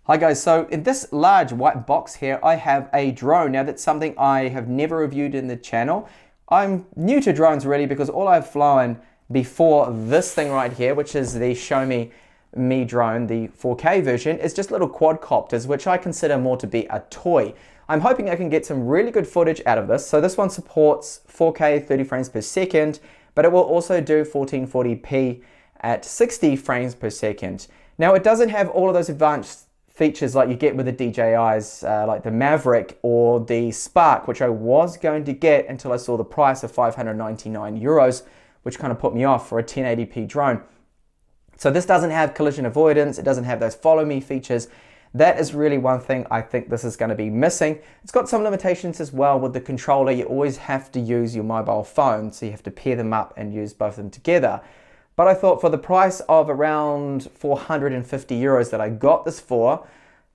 Hi guys, so in this large white box here, I have a drone. Now that's something I have never reviewed in the channel. I'm new to drones really because all I've flown before this thing right here, which is the Xiaomi Mi drone, the 4K version, is just little quadcopters, which I consider more to be a toy. I'm hoping I can get some really good footage out of this. So this one supports 4K 30 frames per second, but it will also do 1440p at 60 frames per second. Now it doesn't have all of those advanced features like you get with the DJIs, like the Maverick or the Spark, which I was going to get until I saw the price of 599 euros, which kind of put me off for a 1080p drone. So this doesn't have collision avoidance, it doesn't have those follow me features. That is really one thing I think this is going to be missing. It's got some limitations as well with the controller. You always have to use your mobile phone, so you have to pair them up and use both of them together. But I thought for the price of around 450 euros that I got this for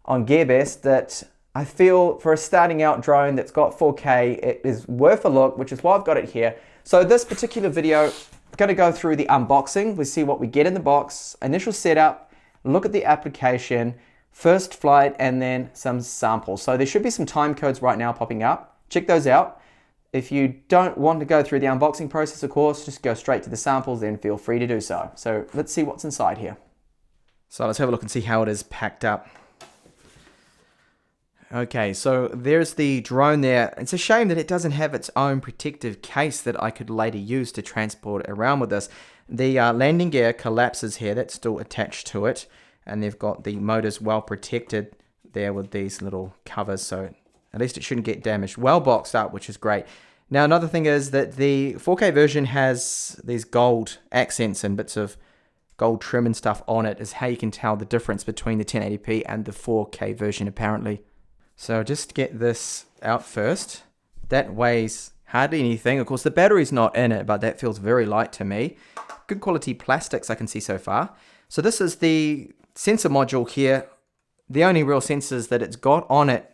on GearBest, that I feel for a starting out drone that's got 4K, it is worth a look, which is why I've got it here. So this particular video, I'm going to go through the unboxing. We see what we get in the box, initial setup, look at the application, first flight, and then some samples. So there should be some time codes right now popping up. Check those out. If you don't want to go through the unboxing process, of course, just go straight to the samples, then feel free to do so. So let's see what's inside here. So let's have a look and see how it is packed up. Okay, so there's the drone there. It's a shame that it doesn't have its own protective case that I could later use to transport it around with this. The landing gear collapses here, that's still attached to it. And they've got the motors well protected there with these little covers, so at least it shouldn't get damaged. Well boxed up, which is great. Now, another thing is that the 4K version has these gold accents and bits of gold trim and stuff on it, is how you can tell the difference between the 1080p and the 4K version, apparently. So just get this out first. That weighs hardly anything. Of course, the battery's not in it, but that feels very light to me. Good quality plastics I can see so far. So this is the sensor module here. The only real sensors that it's got on it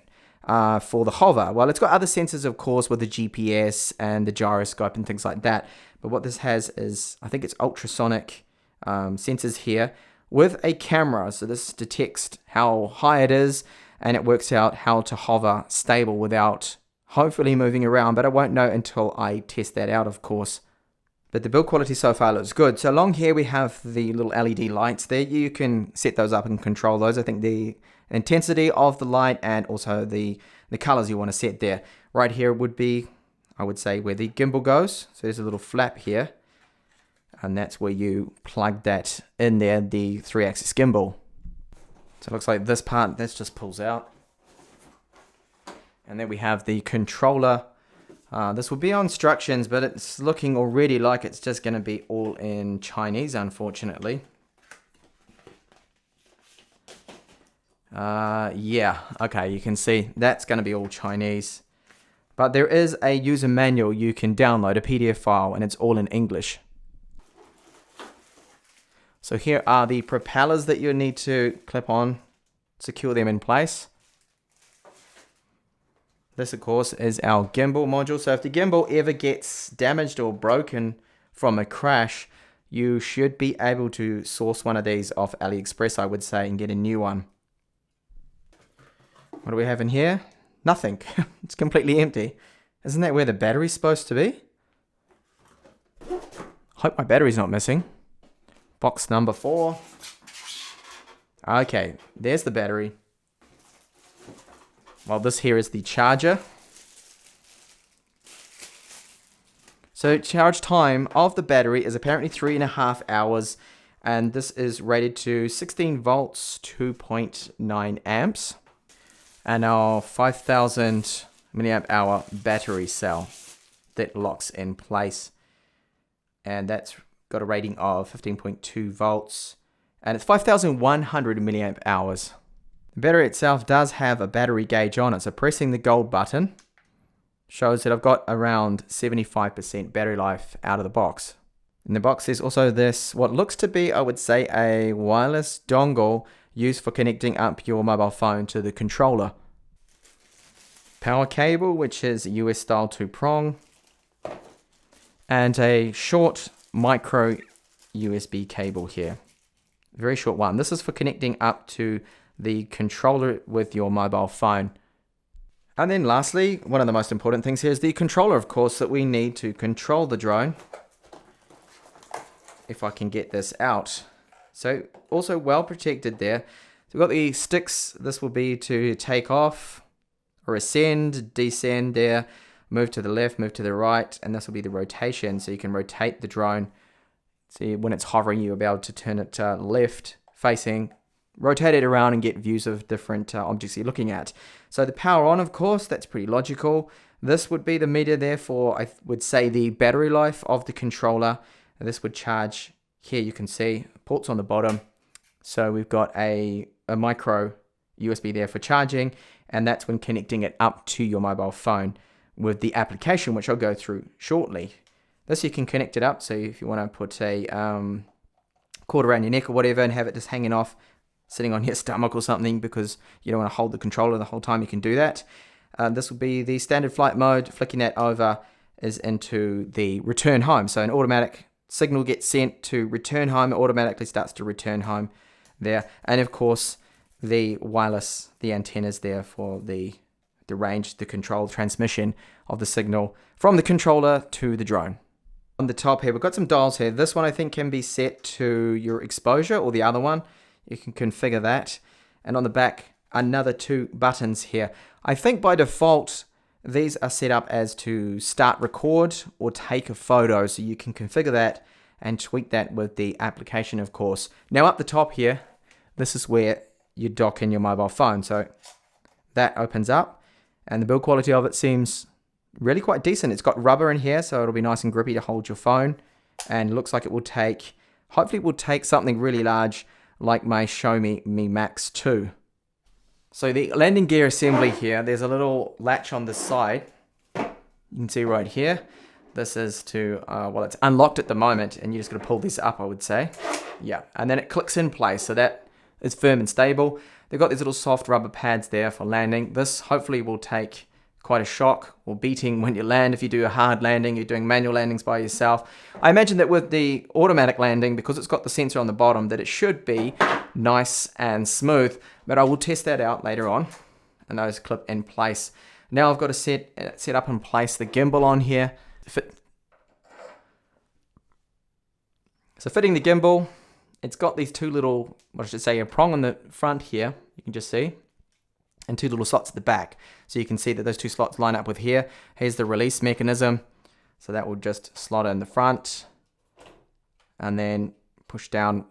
for the hover. Well, it's got other sensors, of course, with the GPS and the gyroscope and things like that. But what this has is, I think it's ultrasonic sensors here with a camera. So this detects how high it is and it works out how to hover stable without hopefully moving around. But I won't know until I test that out, of course. But the build quality so far looks good. So along here we have the little LED lights there. You can set those up and control those. I think the intensity of the light and also the colors you want to set there. Right here would be, I would say, where the gimbal goes. So there's a little flap here. And that's where you plug that in there, the 3-axis gimbal. So it looks like this part, this just pulls out. And then we have the controller. This will be on instructions, but it's looking already like it's just going to be all in Chinese, unfortunately. Yeah, okay, you can see that's going to be all Chinese. But there is a user manual you can download, a PDF file, and it's all in English. So here are the propellers that you need to clip on, secure them in place. This, of course, is our gimbal module. So if the gimbal ever gets damaged or broken from a crash, you should be able to source one of these off AliExpress, I would say, and get a new one. What do we have in here? Nothing. It's completely empty. Isn't that where the battery's supposed to be? Hope my battery's not missing. Box number 4. Okay, there's the battery. Well, this here is the charger. So charge time of the battery is apparently 3.5 hours. And this is rated to 16 volts, 2.9 amps. And our 5,000 milliamp hour battery cell that locks in place. And that's got a rating of 15.2 volts. And it's 5,100 milliamp hours. The battery itself does have a battery gauge on it, so pressing the gold button shows that I've got around 75% battery life out of the box. In the box there's also this, what looks to be, I would say, a wireless dongle used for connecting up your mobile phone to the controller. Power cable, which is a US style 2-prong, and a short micro USB cable here. Very short one. This is for connecting up to the controller with your mobile phone. And then lastly, one of the most important things here is the controller, of course, that we need to control the drone. If I can get this out. So also well protected there. So we've got the sticks. This will be to take off or ascend, descend there, move to the left, move to the right, and this will be the rotation. So you can rotate the drone. See, when it's hovering, you'll be able to turn it left facing, rotate it around and get views of different objects you're looking at. So the power on, of course, that's pretty logical. This would be the meter there for, I would say, the battery life of the controller. And this would charge, here you can see, ports on the bottom. So we've got a micro USB there for charging, and that's when connecting it up to your mobile phone with the application, which I'll go through shortly. This you can connect it up, so if you want to put a cord around your neck or whatever and have it just hanging off, sitting on your stomach or something because you don't want to hold the controller the whole time, you can do that. This will be the standard flight mode. Flicking that over is into the return home. So an automatic signal gets sent to return home. It automatically starts to return home there. And of course, the wireless, the antennas there for the range, the control, transmission of the signal from the controller to the drone. On the top here, we've got some dials here. This one I think can be set to your exposure, or the other one. You can configure that. And on the back, another 2 buttons here. I think by default, these are set up as to start record or take a photo. So you can configure that and tweak that with the application, of course. Now up the top here, this is where you dock in your mobile phone. So that opens up, and the build quality of it seems really quite decent. It's got rubber in here, so it'll be nice and grippy to hold your phone. And it looks like it will take, hopefully it will take something really large like my Xiaomi Mi Max 2. So the landing gear assembly here, there's a little latch on the side. You can see right here. This is to, well, it's unlocked at the moment, and you just got to pull this up, I would say. Yeah, and then it clicks in place, so that is firm and stable. They've got these little soft rubber pads there for landing. This hopefully will take quite a shock or beating when you land. If you do a hard landing, you're doing manual landings by yourself. I imagine that with the automatic landing, because it's got the sensor on the bottom, that it should be nice and smooth, but I will test that out later on. And those clip in place. Now I've got to set up and place the gimbal on here. So fitting the gimbal, it's got these 2 little, what I should say, a prong on the front here, you can just see, and 2 little slots at the back. So you can see that those 2 slots line up with here. Here's the release mechanism. So that will just slot in the front and then push down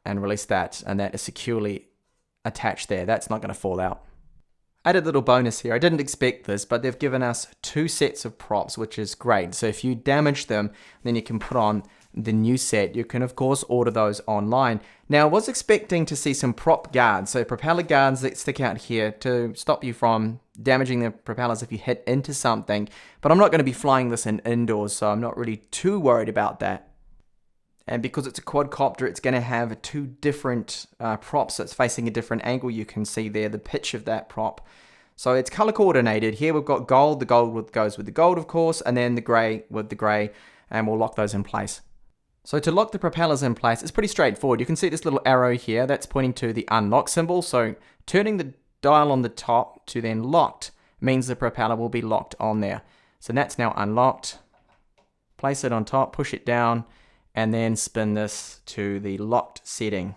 and release that. And that is securely attached there. That's not going to fall out. Added little bonus here. I didn't expect this, but they've given us 2 sets of props, which is great. So if you damage them, then you can put on the new set. You can of course order those online. Now I was expecting to see some prop guards, so propeller guards that stick out here to stop you from damaging the propellers if you hit into something, but I'm not going to be flying this in indoors, so I'm not really too worried about that. And because it's a quadcopter, it's going to have 2 different props, so it's facing a different angle. You can see there the pitch of that prop. So it's color coordinated. Here we've got gold. The gold goes with the gold, of course, and then the gray with the gray, and we'll lock those in place. So to lock the propellers in place, it's pretty straightforward. You can see this little arrow here, that's pointing to the unlock symbol. So turning the dial on the top to then locked means the propeller will be locked on there. So that's now unlocked. Place it on top, push it down, and then spin this to the locked setting.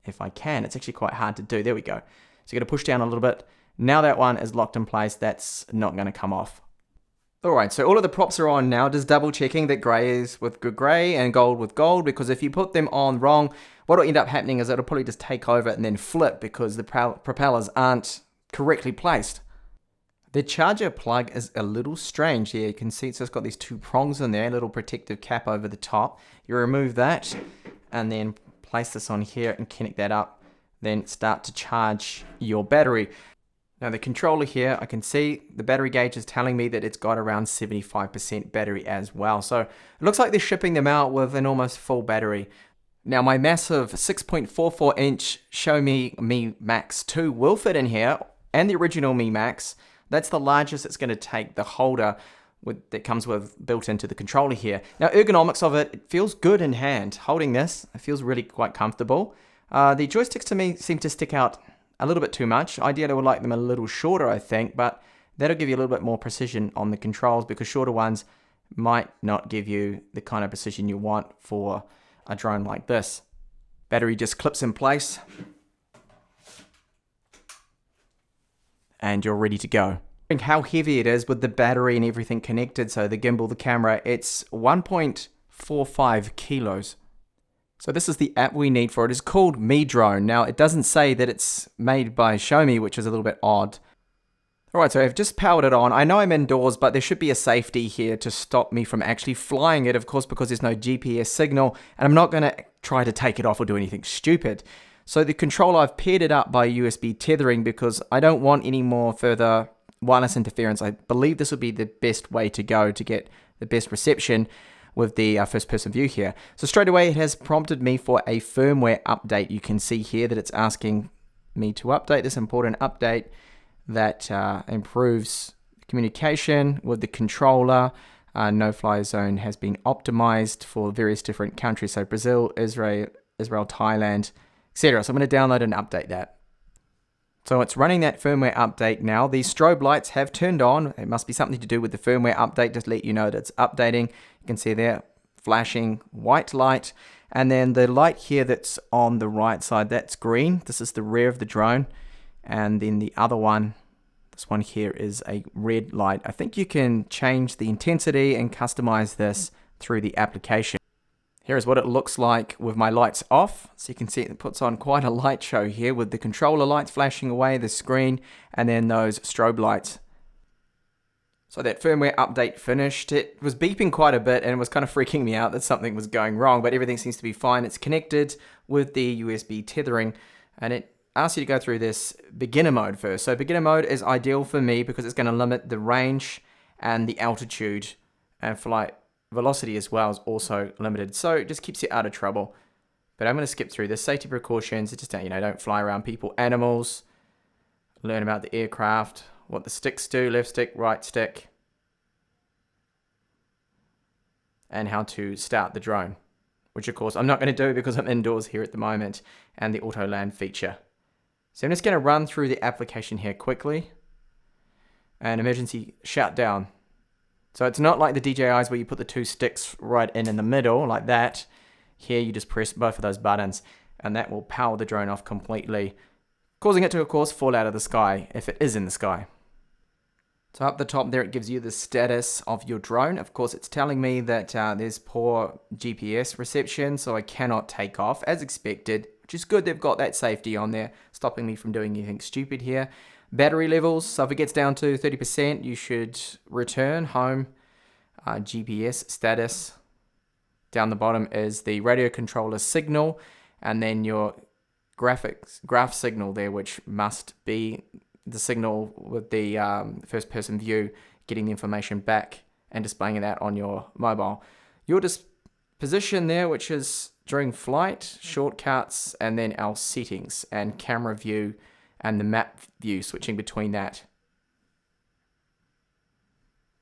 If I can, it's actually quite hard to do. There we go. So you're gonna push down a little bit. Now that one is locked in place, that's not gonna come off. Alright, so all of the props are on now, just double checking that grey is with good grey and gold with gold, because if you put them on wrong, what will end up happening is it'll probably just take over and then flip because the propellers aren't correctly placed. The charger plug is a little strange here. You can see it's just got these 2 prongs in there, a little protective cap over the top. You remove that and then place this on here and connect that up, then start to charge your battery. Now the controller here, I can see the battery gauge is telling me that it's got around 75% battery as well. So it looks like they're shipping them out with an almost full battery. Now my massive 6.44 inch Xiaomi Mi Max 2 will fit in here, and the original Mi Max. That's the largest it's going to take. The holder that comes with built into the controller here. Now ergonomics of it feels good in hand. Holding this, it feels really quite comfortable. The joysticks to me seem to stick out a little bit too much. Ideally, I would like them a little shorter, I think, but that'll give you a little bit more precision on the controls, because shorter ones might not give you the kind of precision you want for a drone like this. Battery just clips in place and you're ready to go. How heavy it is with the battery and everything connected, so the gimbal, the camera, it's 1.45 kilos. So this is the app we need for it. It's called Mi Drone. Now, it doesn't say that it's made by Xiaomi, which is a little bit odd. Alright, so I've just powered it on. I know I'm indoors, but there should be a safety here to stop me from actually flying it, of course, because there's no GPS signal, and I'm not going to try to take it off or do anything stupid. So the controller, I've paired it up by USB tethering because I don't want any more further wireless interference. I believe this would be the best way to go to get the best reception with the first-person view here. So straight away, it has prompted me for a firmware update. You can see here that it's asking me to update this important update that improves communication with the controller. No-fly zone has been optimized for various different countries, so Brazil, Israel, Thailand, etc. So I'm going to download and update that. So it's running that firmware update now. These strobe lights have turned on. It must be something to do with the firmware update, just to let you know that it's updating. You can see there, flashing white light. And then the light here that's on the right side, that's green. This is the rear of the drone. And then the other one, this one here, is a red light. I think you can change the intensity and customize this through the application. Here's what it looks like with my lights off. So you can see it puts on quite a light show here with the controller lights flashing away, the screen, and then those strobe lights. So that firmware update finished. It was beeping quite a bit and it was kind of freaking me out that something was going wrong, but everything seems to be fine. It's connected with the USB tethering, and it asks you to go through this beginner mode first. So beginner mode is ideal for me because it's going to limit the range and the altitude, and flight velocity as well is also limited. So it just keeps you out of trouble. But I'm going to skip through this. Safety precautions, just don't fly around people, animals, learn about the aircraft, what the sticks do, left stick, right stick, and how to start the drone, which of course I'm not going to do because I'm indoors here at the moment, and the auto land feature. So I'm just going to run through the application here quickly. And emergency shutdown. So it's not like the DJIs where you put the two sticks right in the middle like that. Here you just press both of those buttons and that will power the drone off completely, causing it to of course fall out of the sky if it is in the sky. So up the top there it gives you the status of your drone. Of course it's telling me that there's poor GPS reception, so I cannot take off as expected, which is good. They've got that safety on there, stopping me from doing anything stupid here. Battery levels, so if it gets down to 30%, you should return home. GPS status. Down the bottom is the radio controller signal, and then your graph signal there, which must be the signal with the first person view, getting the information back and displaying that on your mobile. Your position there, which is during flight, shortcuts, and then our settings and camera view and the map view, switching between that.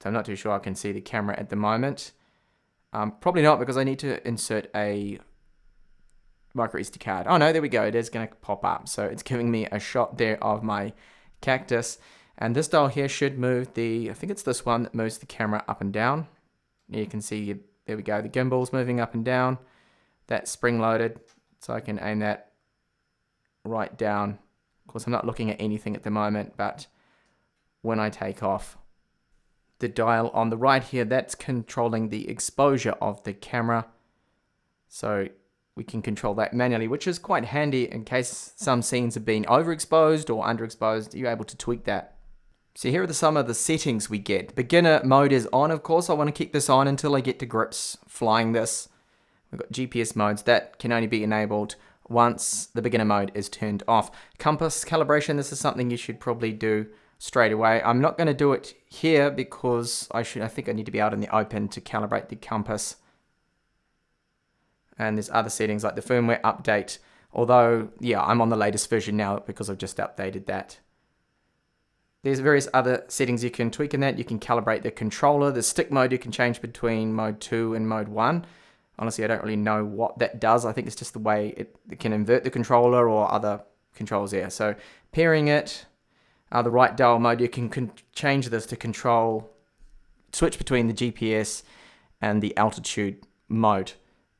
So I'm not too sure I can see the camera at the moment. Probably not, because I need to insert a micro SD card. Oh no, there we go. It is going to pop up. So it's giving me a shot there of my cactus. And this dial here should move I think it's this one that moves the camera up and down. You can see, there we go, the gimbal's moving up and down. That's spring loaded, so I can aim that right down. Of course, I'm not looking at anything at the moment, but when I take off, the dial on the right here, that's controlling the exposure of the camera. So we can control that manually, which is quite handy in case some scenes have been overexposed or underexposed. You're able to tweak that. So here are some of the settings we get. Beginner mode is on, of course. I want to keep this on until I get to grips flying this. We've got GPS modes. That can only be enabled once the beginner mode is turned off. Compass calibration, this is something you should probably do straight away. I'm not going to do it here because I think I need to be out in the open to calibrate the compass. And there's other settings like the firmware update. Although, yeah, I'm on the latest version now because I've just updated that. There's various other settings you can tweak in that. You can calibrate the controller. The stick mode you can change between mode 2 and mode 1. Honestly, I don't really know what that does. I think it's just the way it can invert the controller or other controls there. So pairing it, the right dial mode, you can change this to control, switch between the GPS and the altitude mode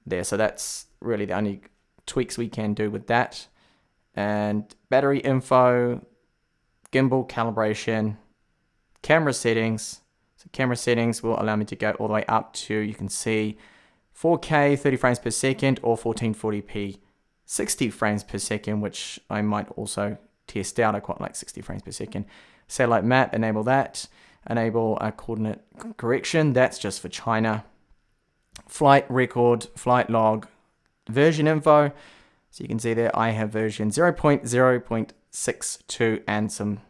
there. So that's really the only tweaks we can do with that. And battery info, gimbal calibration, camera settings. So camera settings will allow me to go all the way up to, you can see, 4K 30 frames per second or 1440p 60 frames per second, which I might also test out. I quite like 60 frames per second. Satellite map, enable that. Enable coordinate correction, that's just for China. Flight record, flight log, version info. So you can see there I have version 0.0.62 and some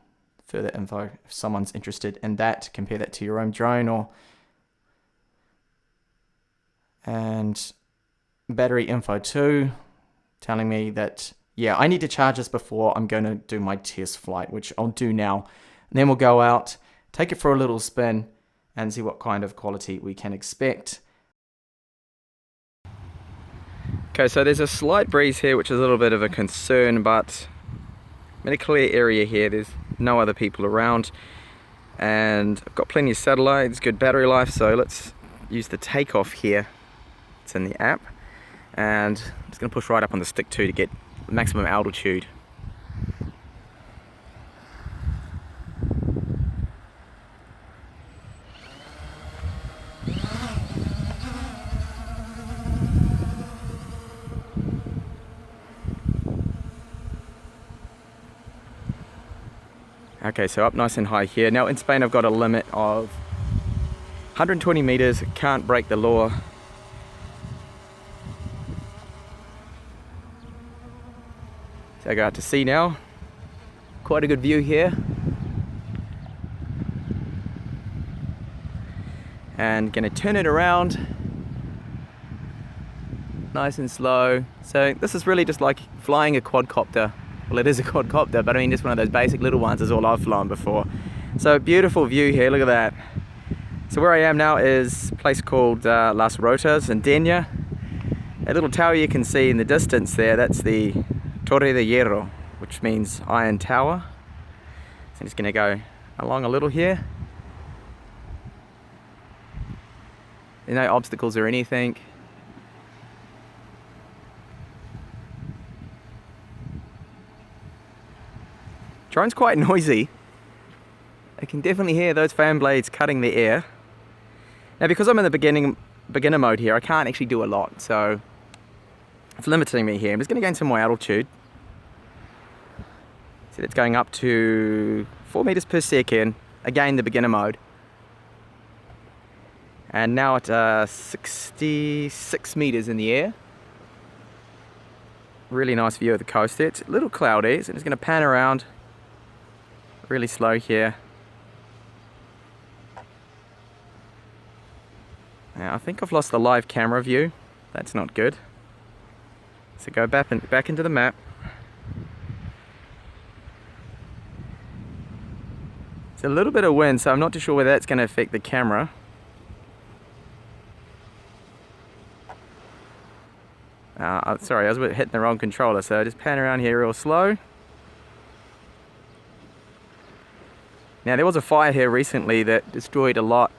further info if someone's interested in that. Compare that to your own drone and battery info too, telling me that, yeah, I need to charge this before I'm going to do my test flight, which I'll do now. And then we'll go out, take it for a little spin, and see what kind of quality we can expect. Okay, so there's a slight breeze here, which is a little bit of a concern, but I'm in a clear area here. There's no other people around, and I've got plenty of satellites, good battery life, so let's use the takeoff here. It's in the app, and I'm just going to push right up on the stick too to get maximum altitude. Okay, so up nice and high here. Now in Spain I've got a limit of 120 meters, can't break the law. So I go out to sea now. Quite a good view here. And gonna turn it around. Nice and slow. So this is really just like flying a quadcopter. Well, it is a quadcopter, but I mean just one of those basic little ones is all I've flown before. So beautiful view here, look at that. So where I am now is a place called Las Rotas in Denia. A little tower you can see in the distance there, that's the Torre de Hierro, which means Iron Tower. So I'm just gonna go along a little here. There's no obstacles or anything. Drone's quite noisy. I can definitely hear those fan blades cutting the air. Now because I'm in the beginner mode here, I can't actually do a lot, so it's limiting me here. I'm just going to gain some more altitude. So it's going up to 4 meters per second, again the beginner mode. And now at 66 meters in the air. Really nice view of the coast there. It's a little cloudy, so I'm just going to pan around. Really slow here. Now I think I've lost the live camera view. That's not good. So go back into the map. It's a little bit of wind, so I'm not too sure whether that's going to affect the camera. Sorry, I was hitting the wrong controller, so just pan around here real slow. Now there was a fire here recently that destroyed a lot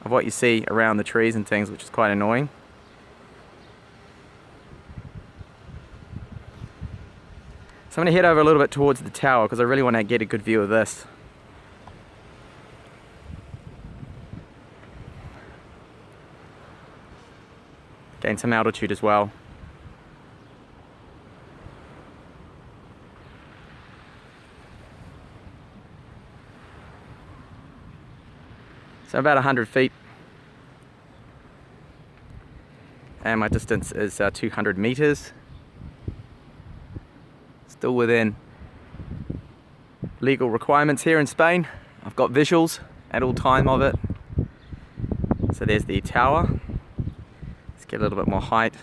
of what you see around the trees and things, which is quite annoying. So I'm going to head over a little bit towards the tower because I really want to get a good view of this. Gain some altitude as well. So about 100 feet, and my distance is 200 meters. Still within legal requirements here in Spain. I've got visuals at all time of it. So there's the tower. Let's get a little bit more height.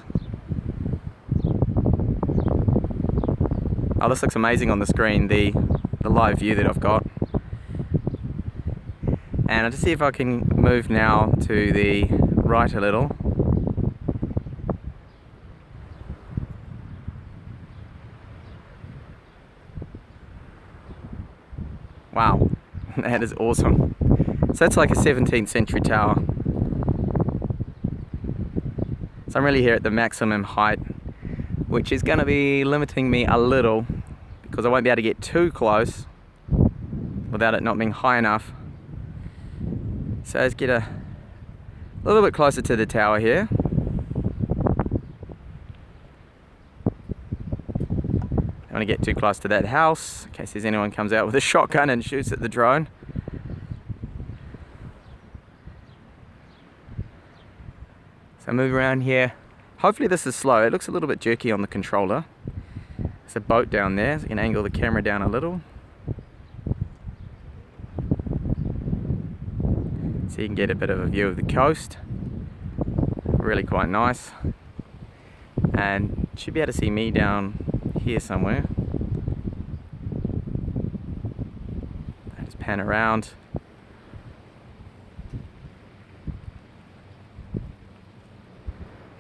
Oh, this looks amazing on the screen, the live view that I've got. And I'll just see if I can move now to the right a little. Wow, that is awesome. So that's like a 17th century tower. So I'm really here at the maximum height, which is going to be limiting me a little because I won't be able to get too close without it not being high enough. So let's get a little bit closer to the tower here. Don't want to get too close to that house in case there's anyone comes out with a shotgun and shoots at the drone. So move around here. Hopefully this is slow. It looks a little bit jerky on the controller. There's a boat down there, so you can angle the camera down a little. So you can get a bit of a view of the coast. Really quite nice. And you should be able to see me down here somewhere. I just pan around.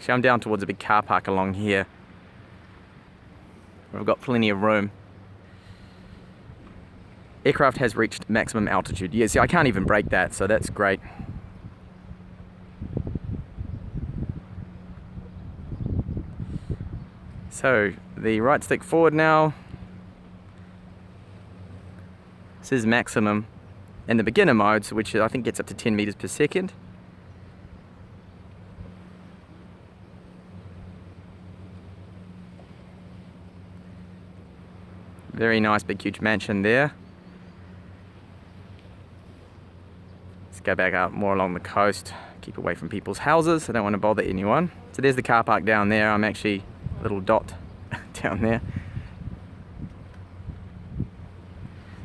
I'm down towards a big car park along here. We've got plenty of room. Aircraft has reached maximum altitude. Yeah, see, I can't even break that, so that's great. So, the right stick forward now. This is maximum in the beginner mode, which I think gets up to 10 meters per second. Very nice big huge mansion there. Let's go back out more along the coast. Keep away from people's houses. I don't want to bother anyone. So there's the car park down there. I'm actually a little dot down there.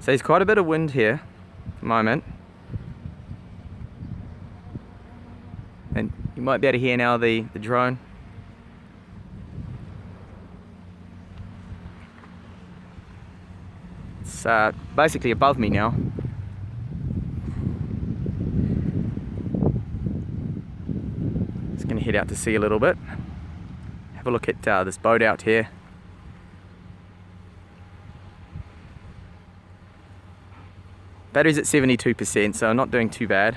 So there's quite a bit of wind here at the moment. And you might be able to hear now the drone. It's basically above me now. Just going to head out to sea a little bit. Have a look at this boat out here. Battery's at 72%, so I'm not doing too bad.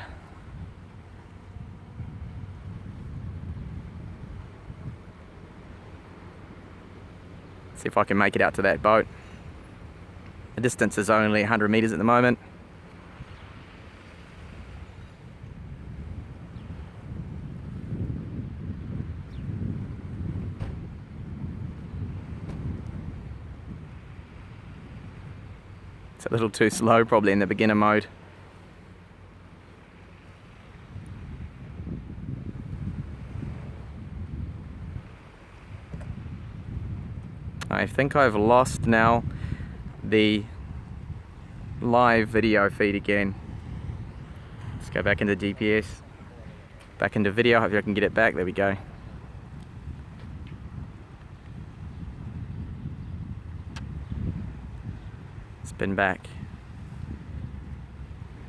See if I can make it out to that boat. The distance is only 100 meters at the moment. It's a little too slow probably in the beginner mode. I think I've lost now the live video feed again. Let's go back into DPS, back into video. Hopefully I can get it back. There we go. Spin back.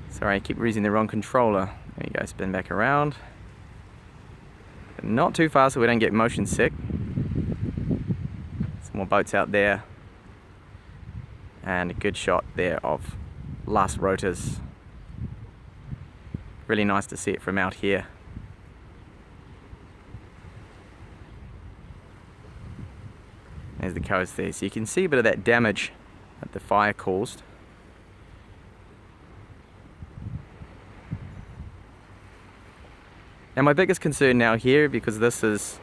Sorry, I keep using the wrong controller. There you go, spin back around. But not too fast so we don't get motion sick. Some more boats out there. And a good shot there of last rotors. Really nice to see it from out here. There's the coast there. So you can see a bit of that damage that the fire caused. Now my biggest concern now here, because this is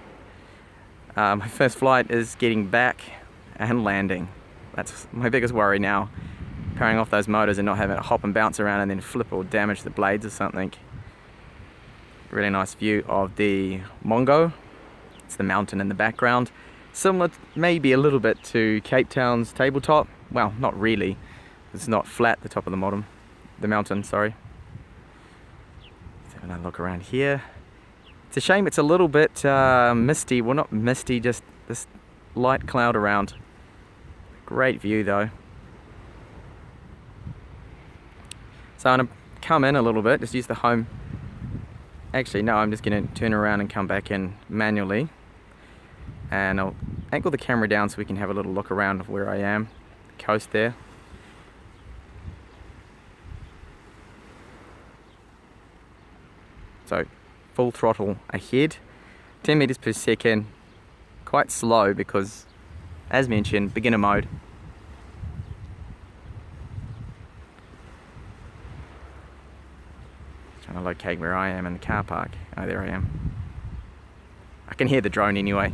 my first flight, is getting back and landing. That's my biggest worry now. Powering off those motors and not having it hop and bounce around and then flip or damage the blades or something. Really nice view of the Mongo. It's the mountain in the background. Similar maybe a little bit to Cape Town's tabletop. Well, not really. It's not flat, the top of the mountain, sorry. Let's have another look around here. It's a shame it's a little bit misty. Well, not misty, just this light cloud around. Great view though. So I'm going to come in a little bit, just use the home. Actually, no, I'm just going to turn around and come back in manually. And I'll angle the camera down so we can have a little look around of where I am. Coast there. So full throttle ahead, 10 meters per second, quite slow because, as mentioned, beginner mode. Trying to locate where I am in the car park. Oh, there I am. I can hear the drone anyway.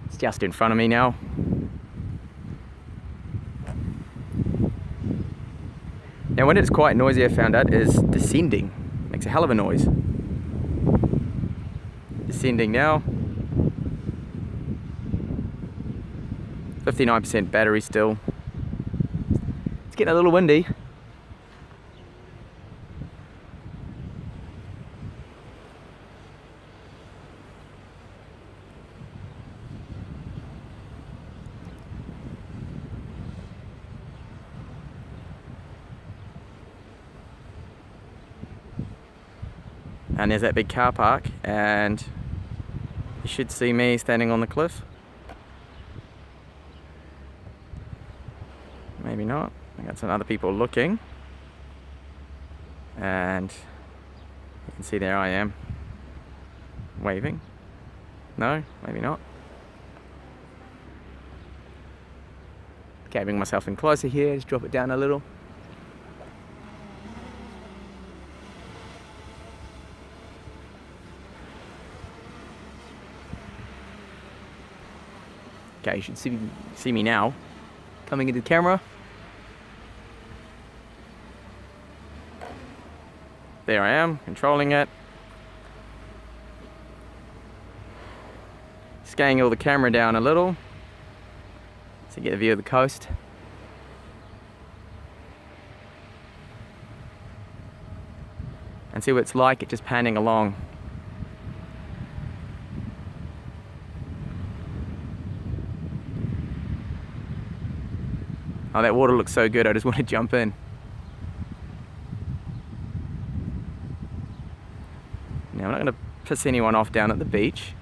It's just in front of me now. Now when it's quite noisy, I found out, is descending. Makes a hell of a noise. Descending now. 59% battery still. It's getting a little windy. And there's that big car park, and you should see me standing on the cliff. Maybe not. I got some other people looking, and you can see there I am waving. No, maybe not. Okay, bring myself in closer here, just drop it down a little. Okay, you should see me now, coming into the camera. There I am, controlling it. Scaling all the camera down a little to get a view of the coast. And see what it's like, it just panning along. Oh, that water looks so good, I just want to jump in. Now, I'm not going to piss anyone off down at the beach,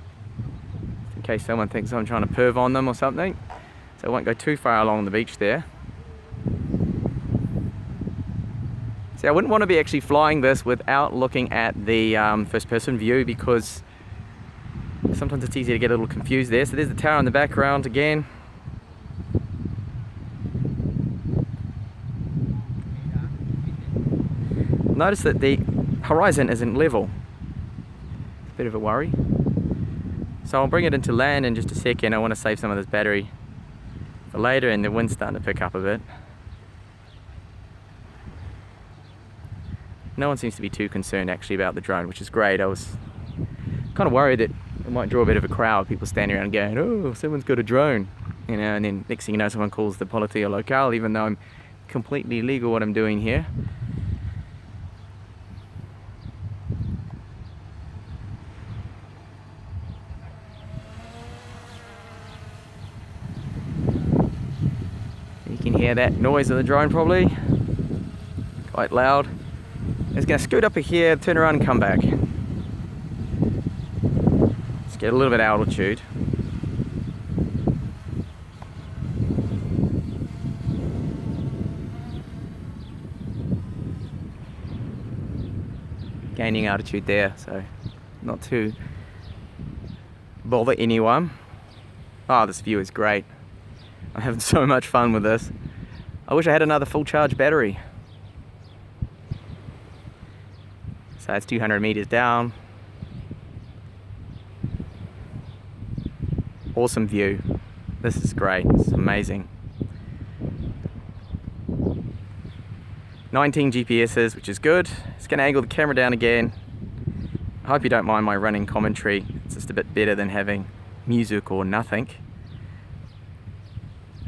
in case someone thinks I'm trying to perv on them or something. So I won't go too far along the beach there. See, I wouldn't want to be actually flying this without looking at the first person view, because sometimes it's easy to get a little confused there. So there's the tower in the background again. Notice that the horizon isn't level. It's a bit of a worry. So I'll bring it into land in just a second. I want to save some of this battery for later, and the wind's starting to pick up a bit. No one seems to be too concerned actually about the drone, which is great. I was kind of worried that it might draw a bit of a crowd, people standing around going, oh, someone's got a drone. You know, and then next thing you know, someone calls the police or locale, even though I'm completely legal what I'm doing here. You can hear that noise of the drone probably, quite loud. It's going to scoot up here, turn around and come back. Let's get a little bit of altitude. Gaining altitude there, so not to bother anyone. Oh, this view is great. I'm having so much fun with this. I wish I had another full charge battery. So it's 200 meters down. Awesome view. This is great. This is amazing. 19 GPSs, which is good. It's going to angle the camera down again. I hope you don't mind my running commentary. It's just a bit better than having music or nothing.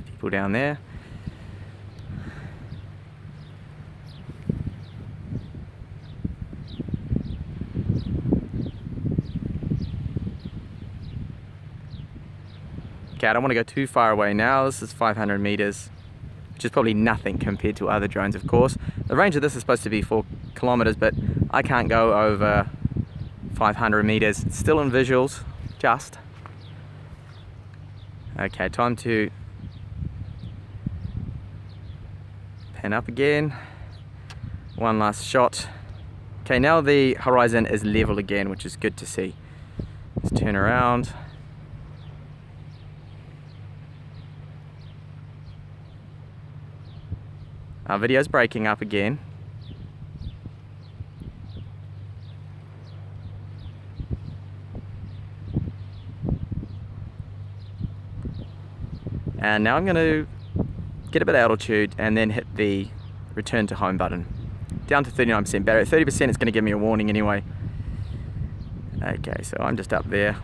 People down there. Okay, I don't want to go too far away now. This is 500 meters, which is probably nothing compared to other drones, of course. The range of this is supposed to be 4 kilometers, but I can't go over 500 meters. It's still in visuals, just. Okay, time to Pan up again. One last shot. Okay, now the horizon is level again, which is good to see. Let's turn around. Our video's breaking up again. And now I'm going to get a bit of altitude and then hit the return to home button. Down to 39% battery. At 30% it's going to give me a warning anyway. Okay, so I'm just up there.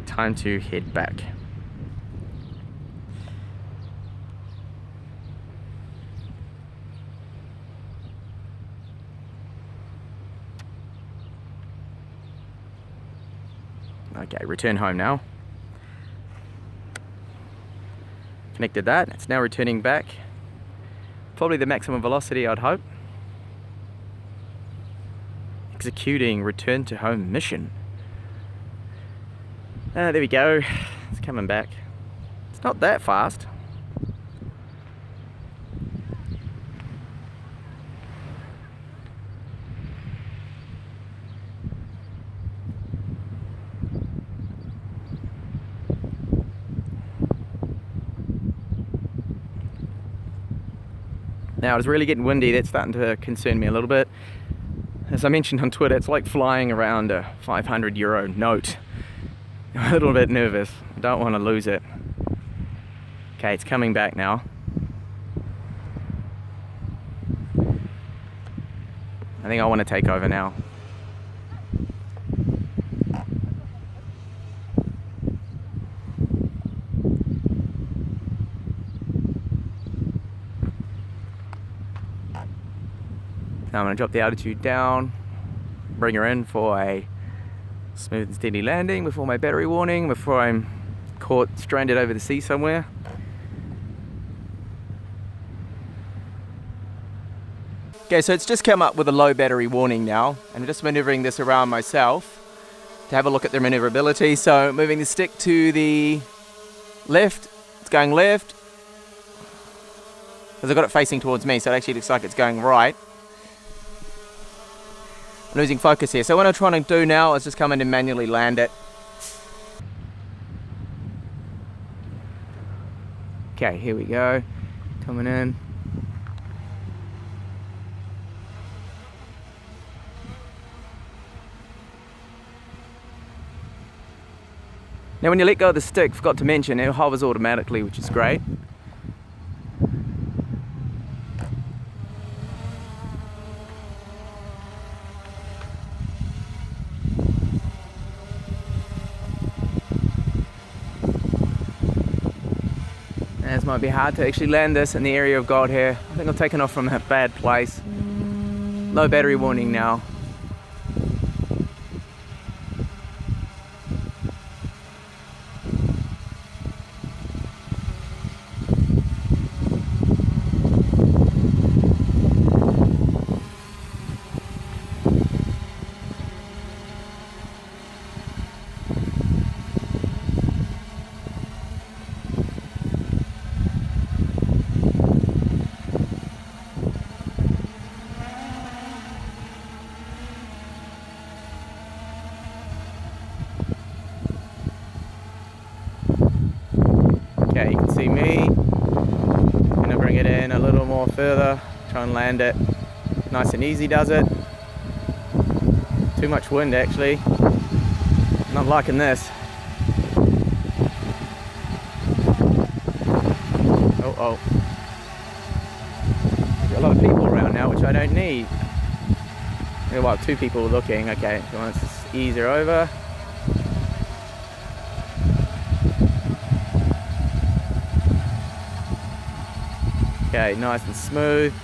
Time to head back. Okay, return home now. Connected that, it's now returning back. Probably the maximum velocity, I'd hope. Executing return to home mission. There we go, it's coming back. It's not that fast. Now it's really getting windy, that's starting to concern me a little bit. As I mentioned on Twitter, it's like flying around a 500 euro note. I'm a little bit nervous, I don't want to lose it. Okay, it's coming back now. I think I want to take over now. Now I'm going to drop the altitude down, bring her in for a smooth and steady landing before my battery warning, before I'm caught stranded over the sea somewhere. Okay, so it's just come up with a low battery warning now, and I'm just maneuvering this around myself to have a look at the maneuverability. So moving the stick to the left, it's going left, because I've got it facing towards me, so it actually looks like it's going right. I'm losing focus here, so what I'm trying to do now is just come in and manually land it. Okay, here we go, coming in. Now when you let go of the stick, forgot to mention, it hovers automatically, which is great. It might be hard to actually land this in the area of God here. I think I've taken off from a bad place. Low battery warning now. Okay, you can see me. I'm gonna bring it in a little more further, try and land it. Nice and easy does it. Too much wind actually. Not liking this. Oh. There's a lot of people around now, which I don't need. Well, two people looking. Okay, so let's just ease her over. Okay, nice and smooth.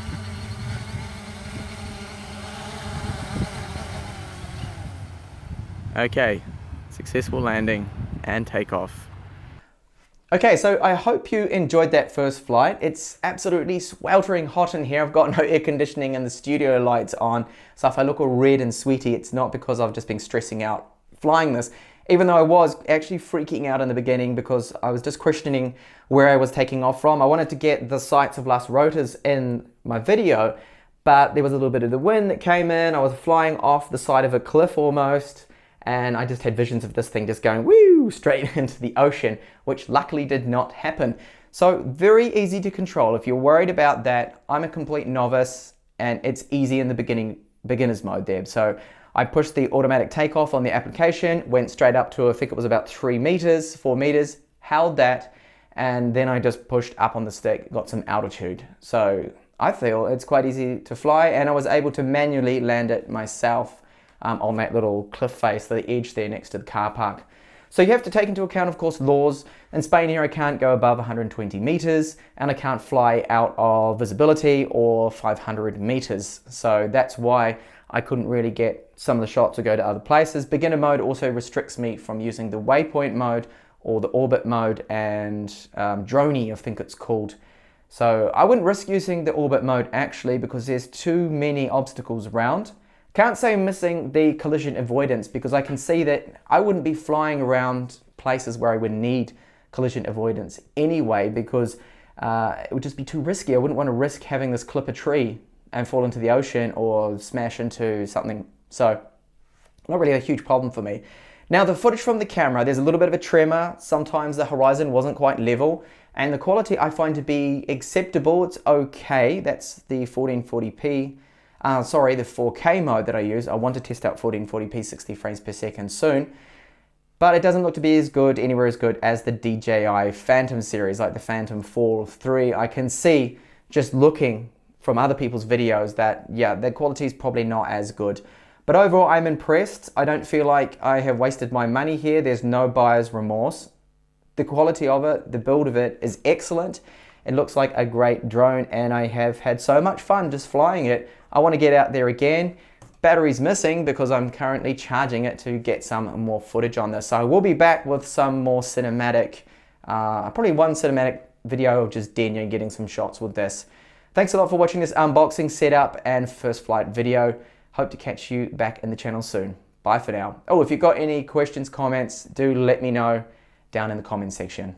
Okay, successful landing and takeoff. Okay, so I hope you enjoyed that first flight. It's absolutely sweltering hot in here. I've got no air conditioning and the studio lights on. So if I look all red and sweaty, it's not because I've just been stressing out flying this, even though I was actually freaking out in the beginning because I was just questioning where I was taking off from. I wanted to get the sights of last rotors in my video, but there was a little bit of the wind that came in. I was flying off the side of a cliff almost, and I just had visions of this thing just going woo straight into the ocean, which luckily did not happen. So very easy to control. If you're worried about that, I'm a complete novice and it's easy in the beginner's mode there. So I pushed the automatic takeoff on the application, went straight up to, I think it was about 4 meters, held that, and then I just pushed up on the stick, got some altitude. So I feel it's quite easy to fly, and I was able to manually land it myself on that little cliff face, the edge there next to the car park. So you have to take into account, of course, laws. In Spain here, I can't go above 120 meters, and I can't fly out of visibility or 500 meters. So that's why I couldn't really get some of the shots to go to other places. Beginner mode also restricts me from using the waypoint mode or the orbit mode and droney, I think it's called. So I wouldn't risk using the orbit mode actually because there's too many obstacles around. Can't say I'm missing the collision avoidance because I can see that I wouldn't be flying around places where I would need collision avoidance anyway because it would just be too risky. I wouldn't want to risk having this clip a tree and fall into the ocean or smash into something. So not really a huge problem for me. Now the footage from the camera, there's a little bit of a tremor. Sometimes the horizon wasn't quite level and the quality I find to be acceptable. It's okay. That's the 1440p. The 4K mode that I use. I want to test out 1440p 60 frames per second soon, but it doesn't look to be as good, anywhere as good as the DJI Phantom series, like the Phantom 4 or 3. I can see just looking from other people's videos that, yeah, the quality is probably not as good. But overall, I'm impressed. I don't feel like I have wasted my money here. There's no buyer's remorse. The quality of it, the build of it is excellent. It looks like a great drone and I have had so much fun just flying it. I want to get out there again. Battery's missing because I'm currently charging it to get some more footage on this. So I will be back with some more cinematic, probably one cinematic video of just Daniel getting some shots with this. Thanks a lot for watching this unboxing, setup and first flight video. Hope to catch you back in the channel soon. Bye for now. Oh, if you've got any questions, comments, do let me know down in the comment section.